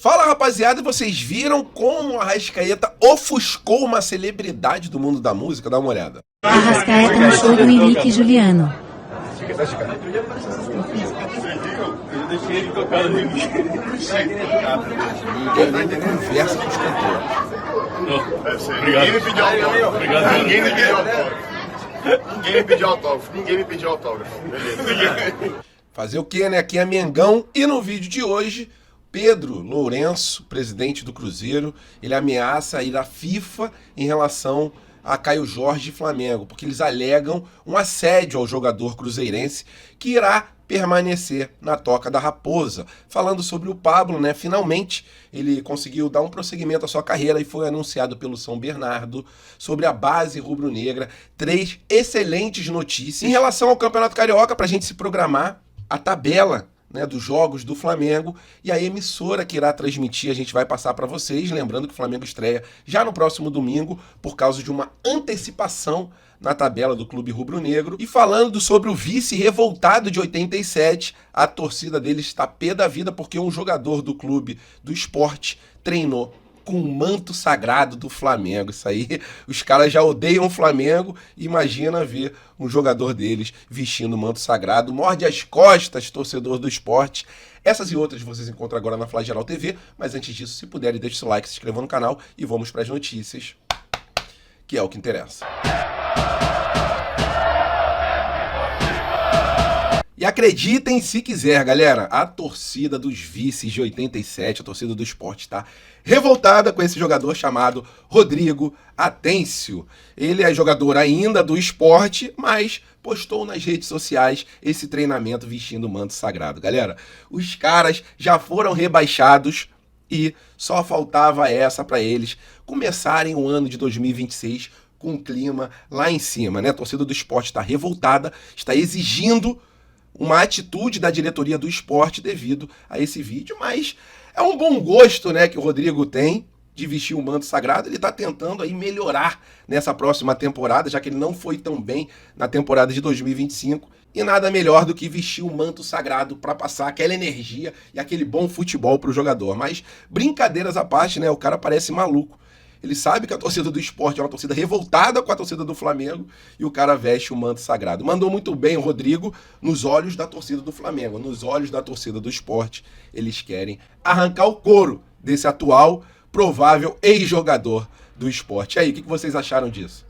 Fala, rapaziada, vocês viram como a Arrascaeta ofuscou uma celebridade do mundo da música? Dá uma olhada. Arrascaeta no show do Henrique e Juliano. Ninguém nem conversa com os cantores. Ninguém me pediu autógrafo. Ninguém me pediu autógrafo. Beleza. Fazer o quê, né? Aqui é Mengão e no vídeo de hoje, Pedro Lourenço, presidente do Cruzeiro, ele ameaça ir à FIFA em relação a Caio Jorge e Flamengo, porque eles alegam um assédio ao jogador cruzeirense que irá permanecer na Toca da Raposa. Falando sobre o Pablo, né? Finalmente ele conseguiu dar um prosseguimento à sua carreira e foi anunciado pelo São Bernardo sobre a base rubro-negra. 3 excelentes notícias. Em relação ao Campeonato Carioca, para a gente se programar, a tabela, né, dos jogos do Flamengo e a emissora que irá transmitir, a gente vai passar para vocês, lembrando que o Flamengo estreia já no próximo domingo por causa de uma antecipação na tabela do Clube Rubro-Negro. E falando sobre o vice revoltado de 87, a torcida dele está pé da vida porque um jogador do Clube do Sport treinou com o manto sagrado do Flamengo. Isso aí, os caras já odeiam o Flamengo. Imagina ver um jogador deles vestindo o manto sagrado. Morde as costas, torcedor do Sport. Essas e outras vocês encontram agora na Flageral TV. Mas antes disso, se puderem, deixe seu like, se inscreva no canal e vamos para as notícias, que é o que interessa. E acreditem se quiser, galera, a torcida dos vices de 87, a torcida do Sport, está revoltada com esse jogador chamado Rodrigo Atêncio. Ele é jogador ainda do Sport, mas postou nas redes sociais esse treinamento vestindo o manto sagrado. Galera, os caras já foram rebaixados e só faltava essa para eles começarem o ano de 2026 com um clima lá em cima, né? A torcida do Sport está revoltada, está exigindo uma atitude da diretoria do Sport devido a esse vídeo, mas é um bom gosto, né, que o Rodrigo tem de vestir o manto sagrado. Ele está tentando aí melhorar nessa próxima temporada, já que ele não foi tão bem na temporada de 2025, e nada melhor do que vestir o manto sagrado para passar aquela energia e aquele bom futebol para o jogador. Mas brincadeiras à parte, né, o cara parece maluco. Ele sabe que a torcida do Sport é uma torcida revoltada com a torcida do Flamengo e o cara veste o manto sagrado. Mandou muito bem o Rodrigo nos olhos da torcida do Flamengo, nos olhos da torcida do Sport. Eles querem arrancar o couro desse atual, provável ex-jogador do Sport. E aí, o que vocês acharam disso?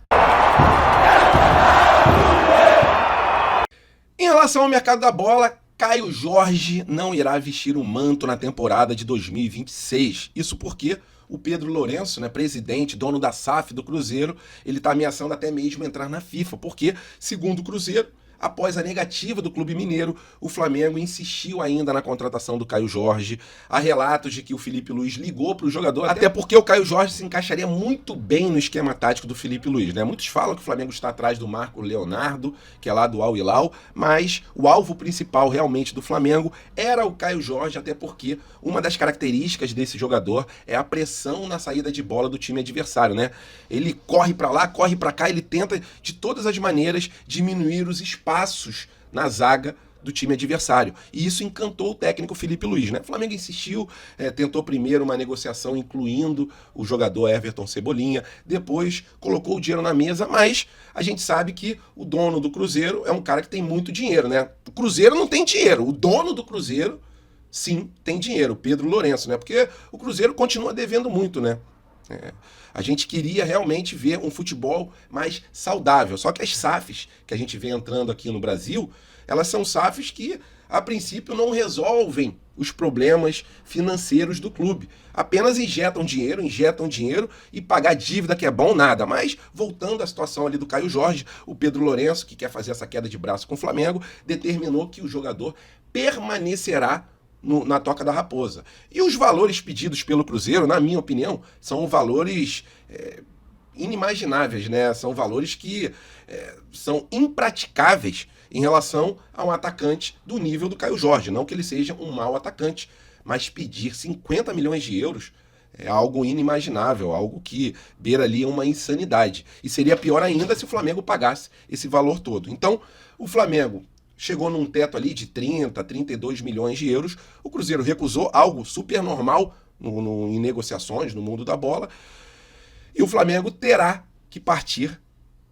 Em relação ao mercado da bola, Caio Jorge não irá vestir o manto na temporada de 2026. Isso porque o Pedro Lourenço, né, presidente, dono da SAF do Cruzeiro, ele está ameaçando até mesmo entrar na FIFA, porque, segundo o Cruzeiro, após a negativa do Clube Mineiro, o Flamengo insistiu ainda na contratação do Caio Jorge. Há relatos de que o Felipe Luiz ligou para o jogador, até porque o Caio Jorge se encaixaria muito bem no esquema tático do Felipe Luiz, né? Muitos falam que o Flamengo está atrás do Marco Leonardo, que é lá do Al Hilal, mas o alvo principal realmente do Flamengo era o Caio Jorge, até porque uma das características desse jogador é a pressão na saída de bola do time adversário, né? Ele corre para lá, corre para cá, ele tenta de todas as maneiras diminuir os espaços na zaga do time adversário. E isso encantou o técnico Felipe Luiz, né? O Flamengo insistiu, tentou primeiro uma negociação incluindo o jogador Everton Cebolinha, depois colocou o dinheiro na mesa, mas a gente sabe que o dono do Cruzeiro é um cara que tem muito dinheiro, né? O Cruzeiro não tem dinheiro, o dono do Cruzeiro, sim, tem dinheiro, o Pedro Lourenço, né? Porque o Cruzeiro continua devendo muito, né? A gente queria realmente ver um futebol mais saudável. Só que as SAFs que a gente vê entrando aqui no Brasil, elas são SAFs que, a princípio, não resolvem os problemas financeiros do clube. Apenas injetam dinheiro e pagar dívida, que é bom, nada. Mas, voltando à situação ali do Caio Jorge, o Pedro Lourenço, que quer fazer essa queda de braço com o Flamengo, determinou que o jogador permanecerá na Toca da Raposa. E os valores pedidos pelo Cruzeiro, na minha opinião, são valores inimagináveis, né? São valores que são impraticáveis em relação a um atacante do nível do Caio Jorge. Não que ele seja um mau atacante, mas pedir 50 milhões de euros é algo inimaginável, algo que beira ali uma insanidade. E seria pior ainda se o Flamengo pagasse esse valor todo. Então, o Flamengo chegou num teto ali de 30, 32 milhões de euros. O Cruzeiro recusou, algo super normal em negociações no mundo da bola, e o Flamengo terá que partir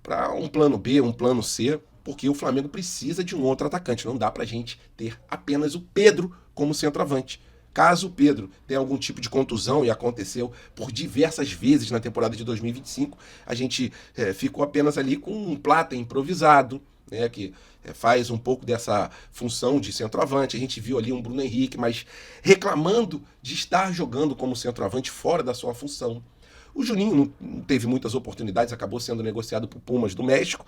para um plano B, um plano C, porque o Flamengo precisa de um outro atacante. Não dá pra gente ter apenas o Pedro como centroavante. Caso o Pedro tenha algum tipo de contusão, e aconteceu por diversas vezes na temporada de 2025, a gente ficou apenas ali com um Plata improvisado, né, que faz um pouco dessa função de centroavante. A gente viu ali um Bruno Henrique, mas reclamando de estar jogando como centroavante fora da sua função. O Juninho não teve muitas oportunidades, acabou sendo negociado para o Pumas do México.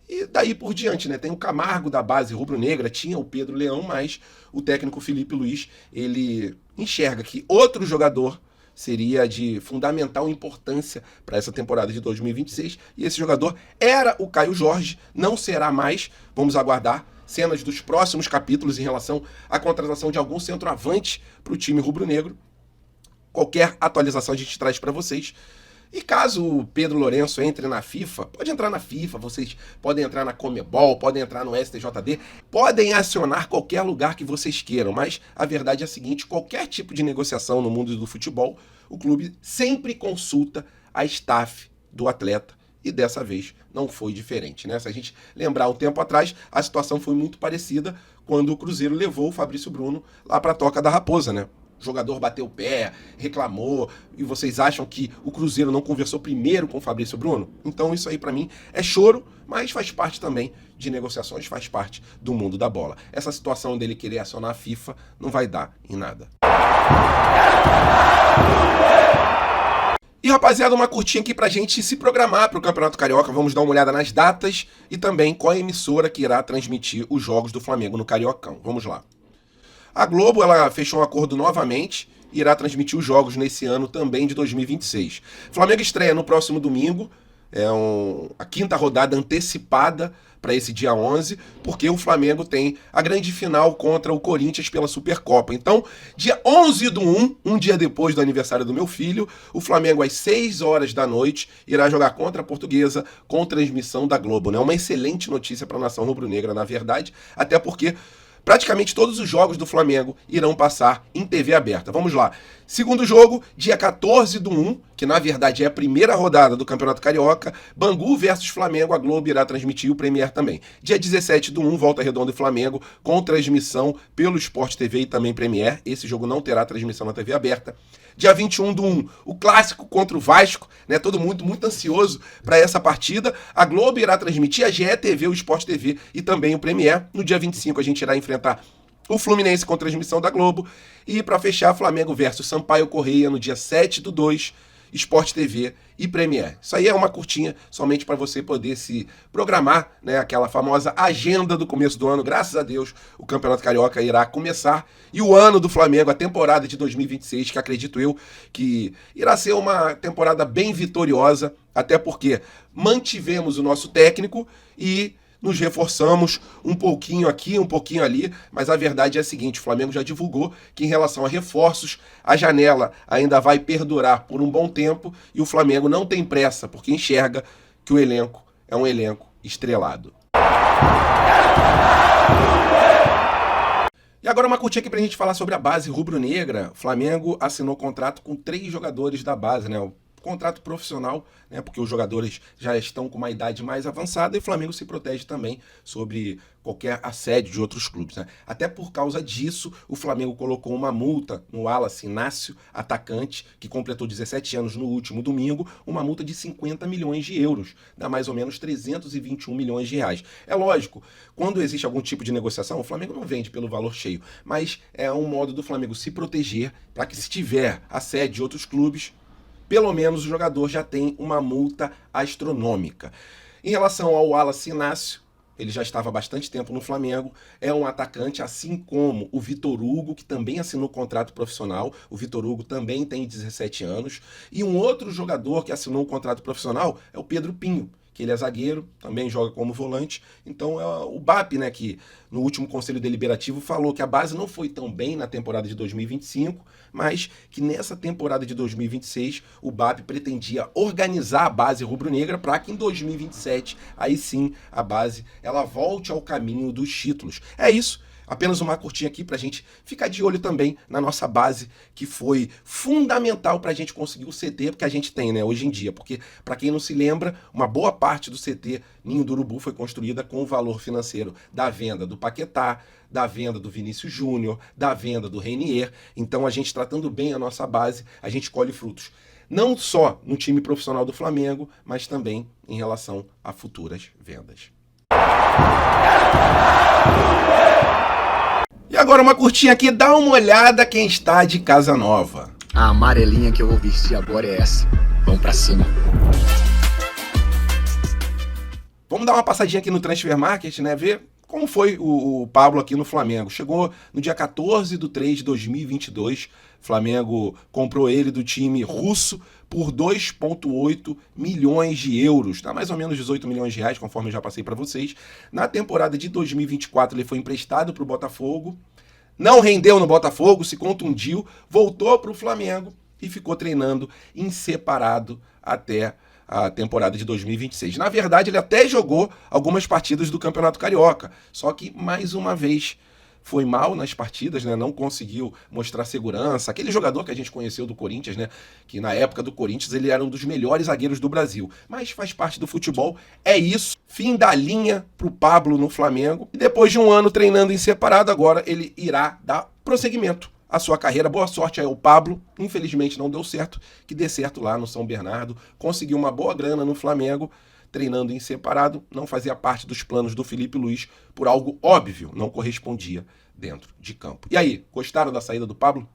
E daí por diante, né? Tem o Camargo da base rubro-negra, tinha o Pedro Leão, mas o técnico Felipe Luiz, ele enxerga que outro jogador seria de fundamental importância para essa temporada de 2026. E esse jogador era o Caio Jorge, não será mais. Vamos aguardar cenas dos próximos capítulos em relação à contratação de algum centroavante para o time rubro-negro. Qualquer atualização a gente traz para vocês. E caso o Pedro Lourenço entre na FIFA, pode entrar na FIFA, vocês podem entrar na Comebol, podem entrar no STJD, podem acionar qualquer lugar que vocês queiram, mas a verdade é a seguinte: qualquer tipo de negociação no mundo do futebol, o clube sempre consulta a staff do atleta, e dessa vez não foi diferente, né? Se a gente lembrar um tempo atrás, a situação foi muito parecida quando o Cruzeiro levou o Fabrício Bruno lá para a Toca da Raposa, né? O jogador bateu o pé, reclamou, e vocês acham que o Cruzeiro não conversou primeiro com o Fabrício Bruno? Então isso aí pra mim é choro, mas faz parte também de negociações, faz parte do mundo da bola. Essa situação dele querer acionar a FIFA não vai dar em nada. E rapaziada, uma curtinha aqui pra gente se programar pro Campeonato Carioca. Vamos dar uma olhada nas datas e também qual a emissora que irá transmitir os jogos do Flamengo no Cariocão. Vamos lá. A Globo, ela fechou um acordo novamente e irá transmitir os jogos nesse ano também de 2026. Flamengo estreia no próximo domingo, a quinta rodada antecipada para esse dia 11, porque o Flamengo tem a grande final contra o Corinthians pela Supercopa. Então, dia 11/1, um dia depois do aniversário do meu filho, o Flamengo às 6 horas da noite irá jogar contra a Portuguesa com transmissão da Globo, né? Uma excelente notícia para a nação rubro-negra, na verdade, até porque praticamente todos os jogos do Flamengo irão passar em TV aberta. Vamos lá. Segundo jogo, dia 14/1, que na verdade é a primeira rodada do Campeonato Carioca, Bangu versus Flamengo, a Globo irá transmitir o Premier também. Dia 17/1, Volta Redonda e Flamengo, com transmissão pelo Sport TV e também Premier. Esse jogo não terá transmissão na TV aberta. Dia 21/1, o clássico contra o Vasco, né? Todo mundo muito ansioso para essa partida. A Globo irá transmitir, a GE TV, o Sport TV e também o Premier. No dia 25 a gente irá enfrentar o Fluminense com transmissão da Globo. E para fechar, Flamengo versus Sampaio Corrêa no dia 7/2, Sport TV e Premier. Isso aí é uma curtinha somente para você poder se programar, né? Aquela famosa agenda do começo do ano. Graças a Deus, o Campeonato Carioca irá começar. E o ano do Flamengo, a temporada de 2026, que acredito eu que irá ser uma temporada bem vitoriosa, até porque mantivemos o nosso técnico e nos reforçamos um pouquinho aqui, um pouquinho ali, mas a verdade é a seguinte: o Flamengo já divulgou que em relação a reforços, a janela ainda vai perdurar por um bom tempo e o Flamengo não tem pressa, porque enxerga que o elenco é um elenco estrelado. E agora uma curtinha aqui pra gente falar sobre a base rubro-negra. O Flamengo assinou contrato com 3 jogadores da base, né? Contrato profissional, né, porque os jogadores já estão com uma idade mais avançada e o Flamengo se protege também sobre qualquer assédio de outros clubes, né? Até por causa disso, o Flamengo colocou uma multa no Wallace Inácio, atacante, que completou 17 anos no último domingo, uma multa de 50 milhões de euros, dá mais ou menos 321 milhões de reais. É lógico, quando existe algum tipo de negociação, o Flamengo não vende pelo valor cheio, mas é um modo do Flamengo se proteger para que, se tiver assédio de outros clubes, pelo menos o jogador já tem uma multa astronômica. Em relação ao Wallace Inácio, ele já estava há bastante tempo no Flamengo, é um atacante, assim como o Vitor Hugo, que também assinou contrato profissional. O Vitor Hugo também tem 17 anos. E um outro jogador que assinou um contrato profissional é o Pedro Pinho, que ele é zagueiro, também joga como volante. Então é o BAP, né, que no último Conselho Deliberativo falou que a base não foi tão bem na temporada de 2025, mas que nessa temporada de 2026 o BAP pretendia organizar a base rubro-negra para que em 2027, aí sim, a base ela volte ao caminho dos títulos. É isso. Apenas uma curtinha aqui para a gente ficar de olho também na nossa base, que foi fundamental para a gente conseguir o CT que a gente tem, né, hoje em dia. Porque, para quem não se lembra, uma boa parte do CT Ninho do Urubu foi construída com o valor financeiro da venda do Paquetá, da venda do Vinícius Júnior, da venda do Renier. Então, a gente tratando bem a nossa base, a gente colhe frutos. Não só no time profissional do Flamengo, mas também em relação a futuras vendas. E agora uma curtinha aqui, dá uma olhada quem está de casa nova. A amarelinha que eu vou vestir agora é essa. Vamos pra cima. Vamos dar uma passadinha aqui no Transfer Market, né? Ver como foi o Pablo aqui no Flamengo. Chegou no dia 14/3/2022. Flamengo comprou ele do time russo por 2,8 milhões de euros. Tá mais ou menos 18 milhões de reais, conforme eu já passei para vocês. Na temporada de 2024 ele foi emprestado para o Botafogo. Não rendeu no Botafogo, se contundiu, voltou para o Flamengo e ficou treinando em separado até a temporada de 2026. Na verdade, ele até jogou algumas partidas do Campeonato Carioca, só que, mais uma vez, foi mal nas partidas, né? Não conseguiu mostrar segurança. Aquele jogador que a gente conheceu do Corinthians, né? Que na época do Corinthians ele era um dos melhores zagueiros do Brasil. Mas faz parte do futebol, é isso. Fim da linha pro Pablo no Flamengo. E depois de um ano treinando em separado, agora ele irá dar prosseguimento a sua carreira. Boa sorte aí ao Pablo. Infelizmente não deu certo, que dê certo lá no São Bernardo. Conseguiu uma boa grana no Flamengo, treinando em separado. Não fazia parte dos planos do Felipe Luiz, por algo óbvio, não correspondia dentro de campo. E aí, gostaram da saída do Pablo?